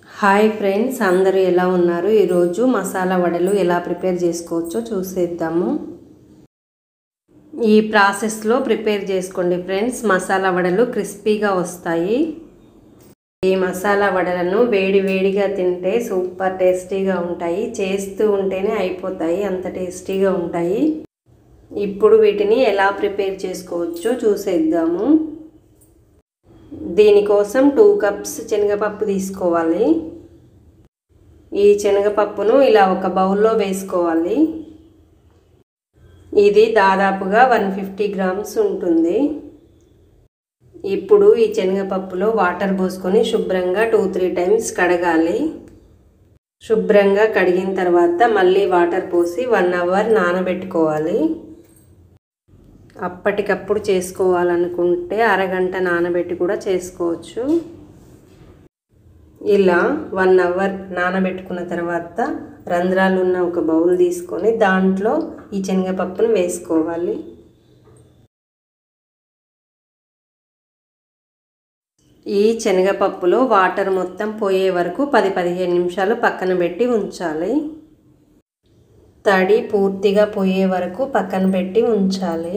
Hi friends, అందరూ ఎలా ఉన్నారు? ఈరోజు మసాలా వడలు ఎలా ప్రిపేర్ చేసుకోవచ్చో చూసేద్దాము. ఈ ప్రాసెస్లో ప్రిపేర్ చేసుకోండి ఫ్రెండ్స్. మసాలా వడలు క్రిస్పీగా వస్తాయి. ఈ మసాలా వడలను వేడి వేడిగా తింటే సూపర్ టేస్టీగా ఉంటాయి. చేస్తూ ఉంటేనే అయిపోతాయి, అంత టేస్టీగా ఉంటాయి. ఇప్పుడు వీటిని ఎలా ప్రిపేర్ చేసుకోవచ్చో చూసేద్దాము. దీనికోసం 2 కప్స్ శనగపప్పు తీసుకోవాలి. ఈ శనగపప్పును ఇలా ఒక బౌల్లో వేసుకోవాలి. ఇది దాదాపుగా 150 గ్రామ్స్ ఉంటుంది. ఇప్పుడు ఈ శనగపప్పులో వాటర్ పోసుకొని శుభ్రంగా 2-3 టైమ్స్ కడగాలి. శుభ్రంగా కడిగిన తర్వాత మళ్ళీ వాటర్ పోసి 1 అవర్ నానబెట్టుకోవాలి. అప్పటికప్పుడు చేసుకోవాలనుకుంటే అరగంట నానబెట్టి కూడా చేసుకోవచ్చు. ఇలా 1 అవర్ నానబెట్టుకున్న తర్వాత రంధ్రాలు ఉన్న ఒక బౌల్ తీసుకొని దాంట్లో ఈ శనగపప్పును వేసుకోవాలి. ఈ శనగపప్పులో వాటర్ మొత్తం పోయే వరకు 10-15 నిమిషాలు పక్కన పెట్టి ఉంచాలి. తడి పూర్తిగా పోయే వరకు పక్కన పెట్టి ఉంచాలి.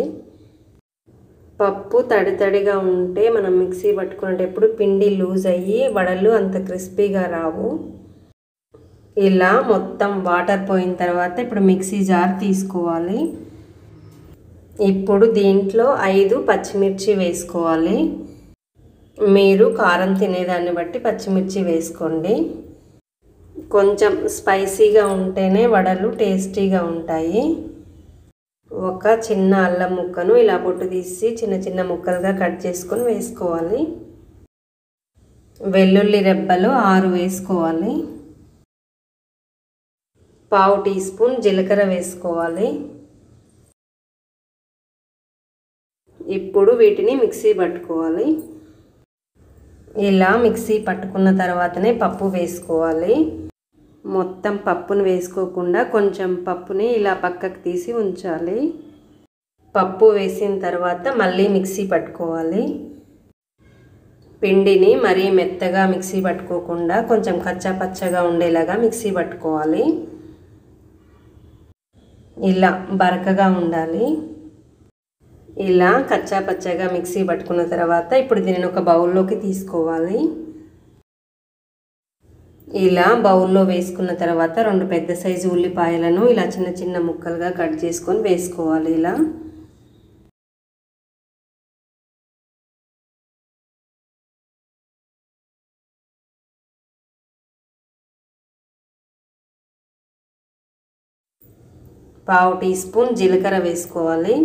పప్పు తడిగా ఉంటే మనం మిక్సీ పట్టుకునేటప్పుడు పిండి లూజ్ అయ్యి వడలు అంత క్రిస్పీగా రావు. ఇలా మొత్తం వాటర్ పోయిన తర్వాత ఇప్పుడు మిక్సీ జార్ తీసుకోవాలి. ఇప్పుడు దీంట్లో 5 పచ్చిమిర్చి వేసుకోవాలి. మీరు కారం తినేదాన్ని బట్టి పచ్చిమిర్చి వేసుకోండి. కొంచెం స్పైసీగా ఉంటేనే వడలు టేస్టీగా ఉంటాయి. ఒక చిన్న అల్లం ముక్కను ఇలా పొట్టు తీసి చిన్న చిన్న ముక్కలుగా కట్ చేసుకొని వేసుకోవాలి. వెల్లుల్లి రెబ్బలు 6 వేసుకోవాలి. 1/2 టీ స్పూన్ జీలకర్ర వేసుకోవాలి. ఇప్పుడు వీటిని మిక్సీ పట్టుకోవాలి. ఇలా మిక్సీ పట్టుకున్న తర్వాతనే పప్పు వేసుకోవాలి. మొత్తం పప్పును వేసుకోకుండా కొంచెం పప్పుని ఇలా పక్కకు తీసి ఉంచాలి. పప్పు వేసిన తర్వాత మళ్ళీ మిక్సీ పట్టుకోవాలి. పిండిని మరీ మెత్తగా మిక్సీ పట్టుకోకుండా కొంచెం కచ్చా పచ్చగా ఉండేలాగా మిక్సీ పట్టుకోవాలి. ఇలా బరకగా ఉండాలి. ఇలా కచ్చా పచ్చగా మిక్సీ పట్టుకున్న తర్వాత ఇప్పుడు దీనిని ఒక బౌల్లోకి తీసుకోవాలి. ఇలా బౌల్లో వేసుకున్న తర్వాత 2 పెద్ద సైజు ఉల్లిపాయలను ఇలా చిన్న చిన్న ముక్కలుగా కట్ చేసుకొని వేసుకోవాలి. ఇలా పావు టీ స్పూన్ జీలకర్ర వేసుకోవాలి.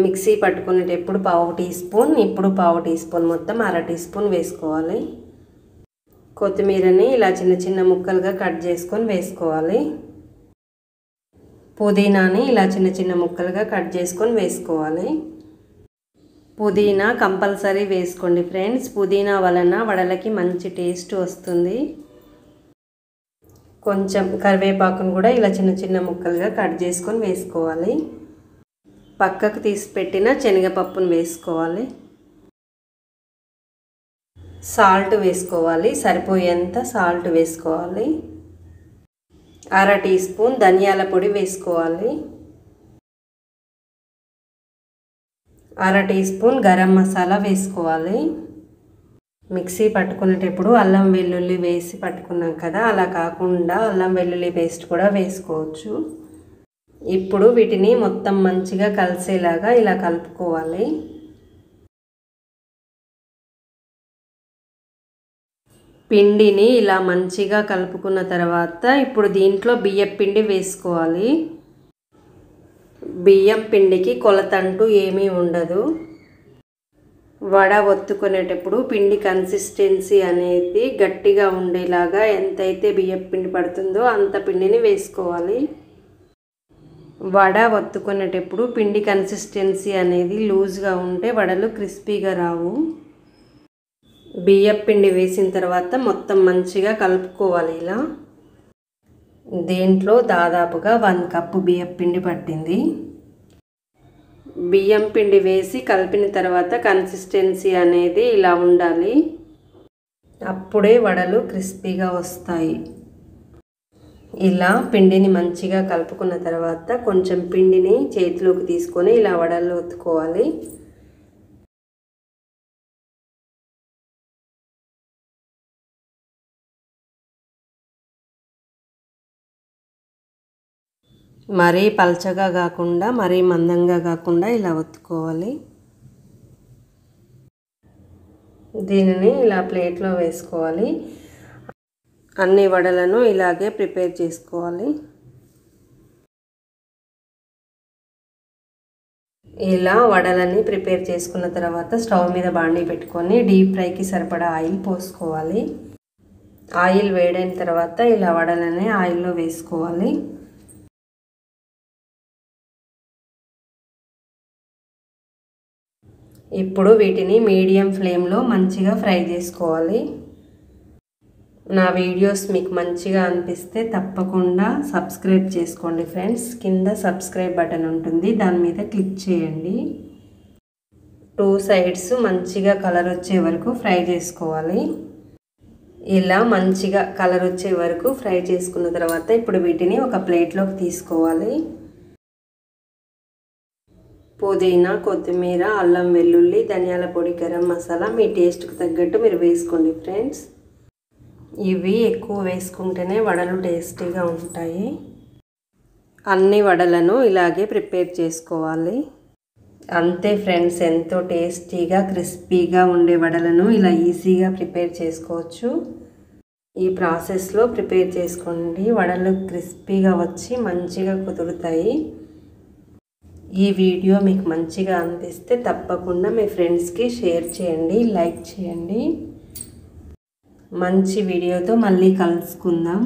మిక్సీ పట్టుకునేటప్పుడు 1/2 టీ స్పూన్, ఇప్పుడు 1/2 టీ స్పూన్, మొత్తం 1/2 టీ స్పూన్ వేసుకోవాలి. కొత్తిమీరని ఇలా చిన్న చిన్న ముక్కలుగా కట్ చేసుకొని వేసుకోవాలి. పుదీనాని ఇలా చిన్న చిన్న ముక్కలుగా కట్ చేసుకొని వేసుకోవాలి. పుదీనా కంపల్సరీ వేసుకోండి ఫ్రెండ్స్. పుదీనా వలన వడలకి మంచి టేస్ట్ వస్తుంది. కొంచెం కరివేపాకును కూడా ఇలా చిన్న చిన్న ముక్కలుగా కట్ చేసుకొని వేసుకోవాలి. పక్కకు తీసి పెట్టిన శనగపప్పును వేసుకోవాలి. సాల్ట్ వేసుకోవాలి. సరిపోయేంత సాల్ట్ వేసుకోవాలి. 1/2 టీ స్పూన్ ధనియాల పొడి వేసుకోవాలి. 1/2 టీ స్పూన్ గరం మసాలా వేసుకోవాలి. మిక్సీ పట్టుకునేటప్పుడు అల్లం వెల్లుల్లి వేసి పట్టుకున్నాం కదా, అలా కాకుండా అల్లం వెల్లుల్లి పేస్ట్ కూడా వేసుకోవచ్చు. ఇప్పుడు వీటిని మొత్తం మంచిగా కలిసేలాగా ఇలా కలుపుకోవాలి. పిండిని ఇలా మంచిగా కలుపుకున్న తర్వాత ఇప్పుడు దీంట్లో బియ్యం పిండి వేసుకోవాలి. బియ్యం పిండికి కొలత అంటూ ఏమీ ఉండదు. వడ ఒత్తుకునేటప్పుడు పిండి కన్సిస్టెన్సీ అనేది గట్టిగా ఉండేలాగా ఎంతైతే బియ్యం పిండి పడుతుందో అంత పిండిని వేసుకోవాలి. వడ ఒత్తుకునేటప్పుడు పిండి కన్సిస్టెన్సీ అనేది లూజ్గా ఉంటే వడలు క్రిస్పీగా రావు. బియ్యం పిండి వేసిన తర్వాత మొత్తం మంచిగా కలుపుకోవాలి. ఇలా దీంట్లో దాదాపుగా 1 కప్పు బియ్యం పిండి పట్టింది. బియ్యం పిండి వేసి కలిపిన తర్వాత కన్సిస్టెన్సీ అనేది ఇలా ఉండాలి. అప్పుడే వడలు క్రిస్పీగా వస్తాయి. ఇలా పిండిని మంచిగా కలుపుకున్న తర్వాత కొంచెం పిండిని చేతిలోకి తీసుకొని ఇలా వడలు ఒత్తుకోవాలి. మరీ పల్చగా కాకుండా మరీ మందంగా కాకుండా ఇలా ఒత్తుకోవాలి. దీనిని ఇలా ప్లేట్లో వేసుకోవాలి. అన్ని వడలను ఇలాగే ప్రిపేర్ చేసుకోవాలి. ఇలా వడలని ప్రిపేర్ చేసుకున్న తర్వాత స్టవ్ మీద బాండీ పెట్టుకొని డీప్ ఫ్రైకి సరిపడా ఆయిల్ పోసుకోవాలి. ఆయిల్ వేడైన తర్వాత ఇలా వడలని ఆయిల్లో వేసుకోవాలి. ఇప్పుడు వీటిని మీడియం ఫ్లేమ్లో మంచిగా ఫ్రై చేసుకోవాలి. నా వీడియోస్ మీకు మంచిగా అనిపిస్తే తప్పకుండా సబ్స్క్రైబ్ చేసుకోండి ఫ్రెండ్స్. కింద సబ్స్క్రైబ్ బటన్ ఉంటుంది, దాని మీద క్లిక్ చేయండి. 2 సైడ్స్ మంచిగా కలర్ వచ్చే వరకు ఫ్రై చేసుకోవాలి. ఇలా మంచిగా కలర్ వచ్చే వరకు ఫ్రై చేసుకున్న తర్వాత ఇప్పుడు వీటిని ఒక ప్లేట్లోకి తీసుకోవాలి. పుదీనా, కొత్తిమీర, అల్లం వెల్లుల్లి, ధనియాల పొడి, గరం మసాలా మీ టేస్ట్కి తగ్గట్టు మీరు వేసుకోండి ఫ్రెండ్స్. ఇవి ఎక్కువ వేసుకుంటేనే వడలు టేస్టీగా ఉంటాయి. అన్ని వడలను ఇలాగే ప్రిపేర్ చేసుకోవాలి. అంతే ఫ్రెండ్స్, ఎంతో టేస్టీగా క్రిస్పీగా ఉండే వడలను ఇలా ఈజీగా ప్రిపేర్ చేసుకోవచ్చు. ఈ ప్రాసెస్లో ప్రిపేర్ చేసుకోండి. వడలు క్రిస్పీగా వచ్చి మంచిగా కుదురుతాయి. ఈ వీడియో మీకు మంచిగా అనిపిస్తే తప్పకుండా మీ ఫ్రెండ్స్కి షేర్ చేయండి, లైక్ చేయండి. మంచి వీడియోతో మళ్ళీ కలుసుకుందాం.